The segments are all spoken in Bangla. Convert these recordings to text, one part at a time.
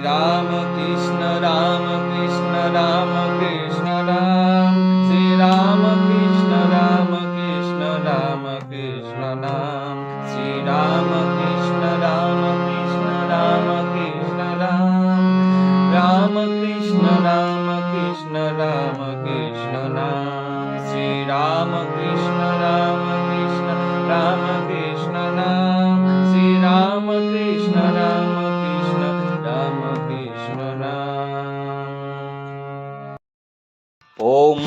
রাম কৃষ্ণ রাম কৃষ্ণ রাম কৃষ্ণ রাম, শ্রী রাম কৃষ্ণ রাম কৃষ্ণ রাম কৃষ্ণ নাম, শ্রী রাম কৃষ্ণ রাম কৃষ্ণ রাম কৃষ্ণ রাম, রাম কৃষ্ণ রাম কৃষ্ণ রাম কৃষ্ণ নাম, শ্রী রাম কৃষ্ণ রাম কৃষ্ণ রাম কৃষ্ণ নাম, শ্রী রাম কৃষ্ণ রাম কৃষ্ণ রাম কৃষ্ণ নাম। ওম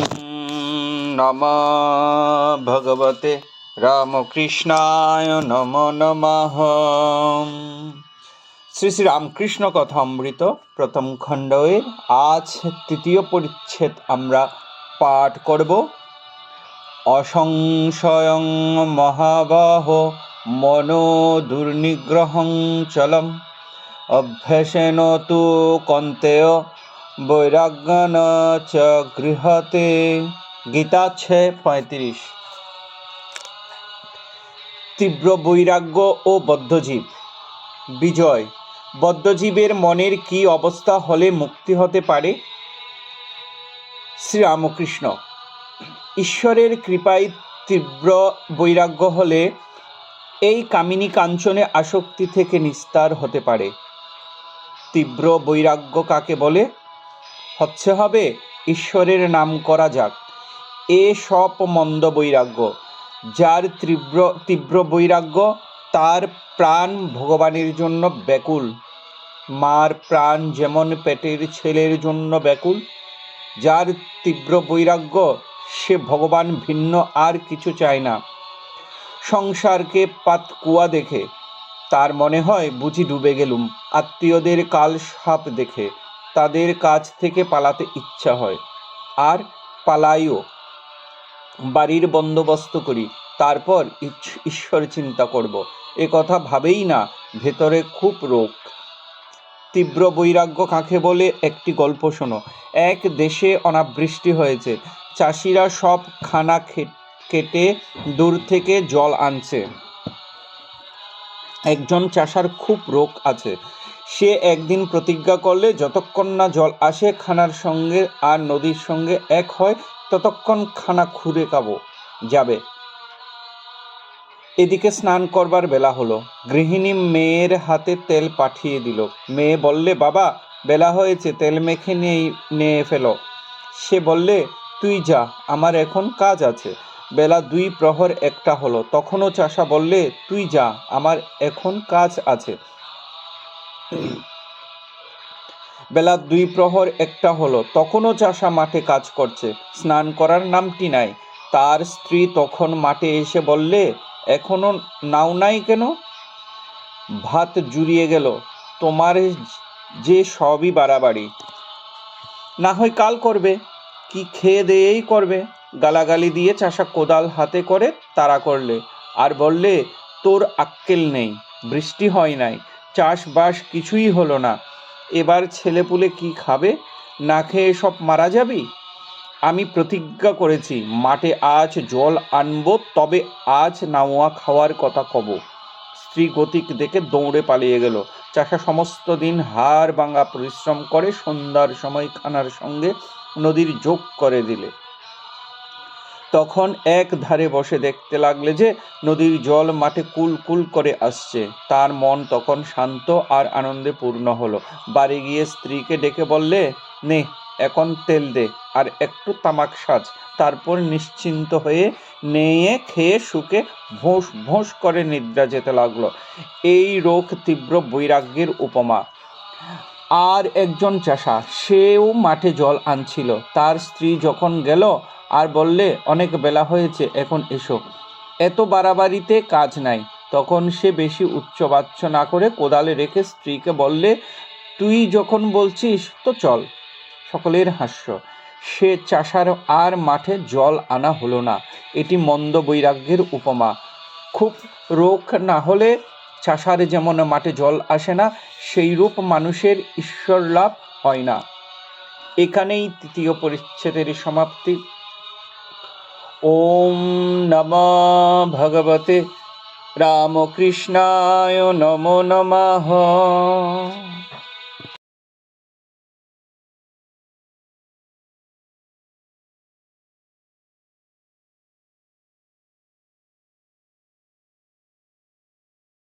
নমঃ ভগবতে রামকৃষ্ণায় নমো নমঃ। শ্রী শ্রী রামকৃষ্ণ কথামৃত প্রথম খণ্ডের আজ তৃতীয় পরিচ্ছেদ আমরা পাঠ করব। অসংশয়ং মহাবাহ মনো দুর্নিগ্রহং চলম, অভ্যাসেন তু কন্তেয় বৈরাগ্যেন চ গৃহতে। গীতা 6:35। তীব্র বৈরাগ্য ও বদ্ধজীব। বিজয়। বদ্ধজীবের মনের কি অবস্থা হলে মুক্তি হতে পারে? শ্রীরামকৃষ্ণ। ঈশ্বরের কৃপায় তীব্র বৈরাগ্য হলে এই কামিনী কাঞ্চনে আসক্তি থেকে নিস্তার হতে পারে। তীব্র বৈরাগ্য কাকে বলে? হবে ঈশ্বরের নাম করা যাক, এ সব মন্দ বৈরাগ্য। যার তীব্র বৈরাগ্য, তার প্রাণ ভগবানের জন্য ব্যাকুল। মার প্রাণ যেমন পেটের ছেলের জন্য ব্যাকুল, যার তীব্র বৈরাগ্য সে ভগবান ভিন্ন আর কিছু চায় না। সংসারকে পাতকুয়া দেখে তার মনে হয় বুঝি ডুবে গেলুম। আত্মীয়দের কাল সাপ দেখে তাদের কাছ থেকে পালাতে ইচ্ছা হয়, আর পালাইও। বাড়ির বন্দোবস্ত করি, তারপর ঈশ্বর চিন্তা করব, এ কথা ভাবেই না, ভেতরে খুব রোগ। তীব্র বৈরাগ্য কাকে বলে? একটি গল্প শোনো। এক দেশে অনাবৃষ্টি হয়েছে। চাষিরা সব খানা কেটে দূর থেকে জল আনছে। একজন চাষার খুব রোগ আছে। সে একদিন প্রতিজ্ঞা করলে যতক্ষণ না জল আসে খানার সঙ্গে আর নদীর সঙ্গে এক হয়, ততক্ষণ খানা খুঁড়ে যাবে। এদিকে স্নান করবার বেলা হলো। গৃহিণী মেয়ের হাতে তেল পাঠিয়ে দিল। মেয়ে বললে, বাবা, বেলা হয়েছে, তেল মেখে নিয়ে ফেলো। সে বললে, তুই যা, আমার এখন কাজ আছে। বেলা 2 প্রহর 1টা হলো। তখনও চাষা বললে, তুই যা, আমার এখন কাজ আছে। বেলা 2 প্রহর 1টা হলো। তখনও চাষা মাঠে কাজ করছে, স্নান করার নামটি নাই। তার স্ত্রী তখন মাঠে এসে বললে, এখনো নাও নাই কেন? ভাত জুড়িয়ে গেল, তোমার যে সবই বাড়াবাড়ি। না হয় কাল করবে। কি খেয়ে দেয়েই করবে? গালাগালি দিয়ে চাষা কোদাল হাতে করে তাড়া করলে, আর বললে, তোর আক্কেল নেই, বৃষ্টি হয় নাই, চাষবাস কিছুই হলো না, এবার ছেলেপুলে কি খাবে? না খেয়ে সব মারা যাবি? আমি প্রতিজ্ঞা করেছি, মাঠে আজ জল আনবো, তবে আজ নাওয়া খাওয়ার কথা কব। স্ত্রী গতিক দেখে দৌড়ে পালিয়ে গেল। চাষা সমস্ত দিন হাড় ভাঙা পরিশ্রম করে সন্ধ্যার সময় খানার সঙ্গে নদীর যোগ করে দিলে। তখন এক ধারে বসে দেখতে লাগলে যে নদীর জল মাঠে কুল কুল করে আসছে। তার মন তখন শান্ত আর আনন্দে পূর্ণ হলো। বাড়ি গিয়ে স্ত্রীকে ডেকে বললে, নে, এখন তেল দে আর একটু তামাক সাজ। তারপর নিশ্চিন্ত হয়ে নিয়ে খেয়ে শুকে ভোঁস ভোঁস করে নিদ্রা যেতে লাগলো। এই রোগ তীব্র বৈরাগ্যের উপমা। আর একজন চাষা, সেও মাঠে জল আনছিল। তার স্ত্রী যখন গেল আর বললে, অনেক বেলা হয়েছে, এখন এসো, এত বাড়াবাড়িতে কাজ নাই, তখন সে বেশি উচ্চবাচ্য না করে কোদালে রেখে স্ত্রীকে বললে, তুই যখন বলছিস তো চল। সকলের হাস্য। সে চাষার আর মাঠে জল আনা হলো না। এটি মন্দ বৈরাগ্যের উপমা। খুব রোগ না হলে চাষার যেমন মাঠে জল আসে না, সেইরূপ মানুষের ঈশ্বর লাভ হয় না। এখানেই তৃতীয় পরিচ্ছেদের সমাপ্তি। ওম নমঃ ভগবতে রামকৃষ্ণায় নমো নমঃ।